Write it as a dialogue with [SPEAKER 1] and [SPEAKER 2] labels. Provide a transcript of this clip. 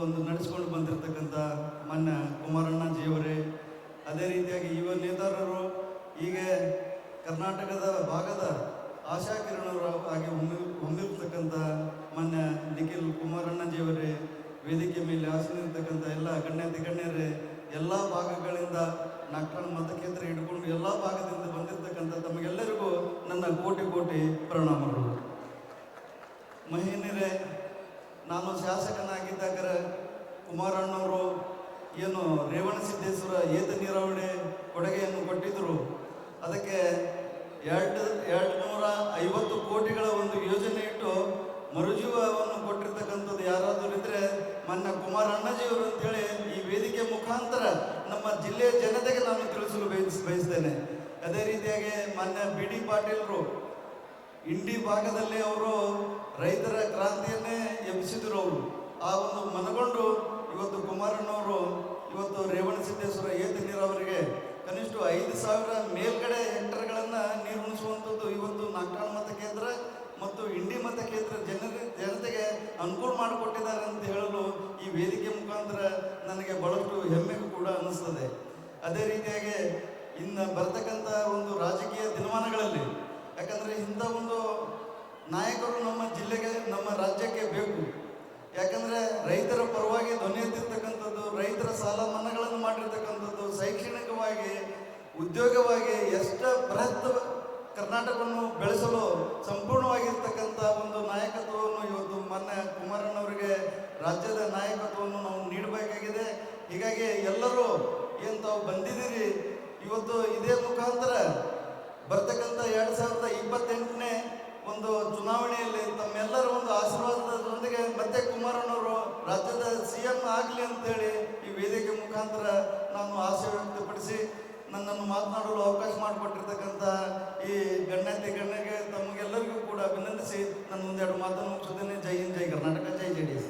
[SPEAKER 1] ಒಂದು ನಡೆಸಿಕೊಂಡು ಬಂದಿರತಕ್ಕಂಥ ಮಾನ್ಯ ಕುಮಾರಣ್ಣಜಿಯವರೇ, ಅದೇ ರೀತಿಯಾಗಿ ಯುವ ನೇತಾರರು, ಹೀಗೆ ಕರ್ನಾಟಕದ ಭಾಗದ ಆಶಾಕಿರಣರು ಆಗಿ ಹೊಂದಿರತಕ್ಕಂಥ ಮಾನ್ಯ ನಿಖಿಲ್ ಕುಮಾರಣ್ಣಜಿಯವರೇ, ವೇದಿಕೆ ಮೇಲೆ ಆಸನಿರ್ತಕ್ಕಂಥ ಎಲ್ಲ ಗಣ್ಯಾತಿ ಗಣ್ಯರೇ, ಎಲ್ಲ ಭಾಗಗಳಿಂದ ನಾಲ್ಕರ ಮತಕ್ಷೇತ್ರ ಹಿಡ್ಕೊಂಡು ಎಲ್ಲ ಭಾಗದಿಂದ ಬಂದಿರತಕ್ಕಂಥ ತಮಗೆಲ್ಲರಿಗೂ ನನ್ನ ಕೋಟಿ ಕೋಟಿ ಪ್ರಣಾಮಗಳು. ಮಹಿಳೆಯರೇ, ನಾನು ಶಾಸಕನಾಗಿದ್ದಾಗ ಕುಮಾರಣ್ಣವರು ಏನು ರೇವಣಸಿದ್ದೇಶ್ವರ ಏತ ನೀರಾವರಿ ಕೊಡುಗೆಯನ್ನು ಕೊಟ್ಟಿದ್ದರು. ಅದಕ್ಕೆ 250 ಕೋಟಿಗಳ ಒಂದು ಯೋಜನೆ ಇಟ್ಟು ಮರುಜೀವವನ್ನು ಕೊಟ್ಟಿರ್ತಕ್ಕಂಥದ್ದು ಯಾರಾದರೂ ಇದ್ದರೆ ಮಾನ್ಯ ಕುಮಾರಣ್ಣಜಿಯವರು ಅಂತೇಳಿ ಈ ವೇದಿಕೆ ಮುಖಾಂತರ ನಮ್ಮ ಜಿಲ್ಲೆಯ ಜನತೆಗೆ ನಾನು ತಿಳಿಸಲು ಬಯಸ್ತೇನೆ. ಅದೇ ರೀತಿಯಾಗಿ ಮಾನ್ಯ BD ಪಾಟೀಲರು ಇಂಡಿ ಭಾಗದಲ್ಲಿ ಅವರು ರೈತರ ಕ್ರಾಂತಿಯನ್ನೇ ಎಬ್ಬಿಸಿದ್ರು. ಅವರು ಆ ಒಂದು ಮನಗೊಂಡು ಇವತ್ತು ಕುಮಾರಣ್ಣವರು ಇವತ್ತು ರೇವಣಸಿದ್ದೇಶ್ವರ ಏತ ನೀರಾವರಿಗೆ ಕನಿಷ್ಠ 5,000 ಮೇಲ್ಗಡೆ ಹೆಕ್ಟರ್ಗಳನ್ನು ನೀರು ಉಣಿಸುವಂಥದ್ದು ಇವತ್ತು ನಾಲ್ಕಾಣ ಮತಕ್ಷೇತ್ರ ಮತ್ತು ಇಂಡಿ ಮತಕ್ಷೇತ್ರ ಜನತೆಗೆ ಅನುಕೂಲ ಮಾಡಿಕೊಟ್ಟಿದ್ದಾರೆ ಅಂತ ಹೇಳಲು ಈ ವೇದಿಕೆ ಮುಖಾಂತರ ನನಗೆ ಬಹಳಷ್ಟು ಹೆಮ್ಮೆ ಕೂಡ ಅನ್ನಿಸ್ತದೆ. ಅದೇ ರೀತಿಯಾಗಿ ಇನ್ನು ಬರ್ತಕ್ಕಂಥ ಒಂದು ರಾಜಕೀಯ ದಿನಮಾನಗಳಲ್ಲಿ, ಯಾಕಂದರೆ ಇಂಥ ಒಂದು ನಾಯಕರು ನಮ್ಮ ಜಿಲ್ಲೆಗೆ, ನಮ್ಮ ರಾಜ್ಯಕ್ಕೆ ಬೇಕು. ಯಾಕಂದರೆ ರೈತರ ಪರವಾಗಿ ಧ್ವನಿ ಎತ್ತಿರ್ತಕ್ಕಂಥದ್ದು, ರೈತರ ಸಾಲ ಮನ್ನಾಗಳನ್ನು ಮಾಡಿರ್ತಕ್ಕಂಥದ್ದು, ಶೈಕ್ಷಣಿಕವಾಗಿ ಉದ್ಯೋಗವಾಗಿ ಎಷ್ಟು ಬೃಹತ್ ಕರ್ನಾಟಕವನ್ನು ಬೆಳೆಸಲು ಸಂಪೂರ್ಣವಾಗಿರ್ತಕ್ಕಂಥ ಒಂದು ನಾಯಕತ್ವವನ್ನು ಇವತ್ತು ಮಾನ್ಯ ಕುಮಾರಣ್ಣವರಿಗೆ ರಾಜ್ಯದ ನಾಯಕತ್ವವನ್ನು ನಾವು ನೀಡಬೇಕಾಗಿದೆ. ಹೀಗಾಗಿ ಎಲ್ಲರೂ ಏನು ತಾವು ಬಂದಿದ್ದೀರಿ, ಇವತ್ತು ಇದೇ ಮುಖಾಂತರ ಬರ್ತಕ್ಕಂಥ 2028ನೇ ಒಂದು ಚುನಾವಣೆಯಲ್ಲಿ ತಮ್ಮೆಲ್ಲರ ಒಂದು ಆಶೀರ್ವಾದದೊಂದಿಗೆ ಮತ್ತೆ ಕುಮಾರಣ್ಣವರು ರಾಜ್ಯದ CM ಆಗಲಿ ಅಂತೇಳಿ ಈ ವೇದಿಕೆ ಮುಖಾಂತರ ನಾನು ಆಸೆ ವ್ಯಕ್ತಪಡಿಸಿ ನನ್ನನ್ನು ಮಾತನಾಡಲು ಅವಕಾಶ ಮಾಡಿಕೊಟ್ಟಿರ್ತಕ್ಕಂಥ ಈ ಗಣ್ಯಾತಿ ಗಣ್ಯಗೆ ತಮಗೆಲ್ಲರಿಗೂ ಕೂಡ ಅಭಿನಂದಿಸಿ ನನ್ನ ಒಂದೆರಡು ಮಾತನ್ನು ಮುಗಿಸುತ್ತೇನೆ. ಜೈ ಹಿಂದ್, ಜೈ ಕರ್ನಾಟಕ, ಜೈ JDS.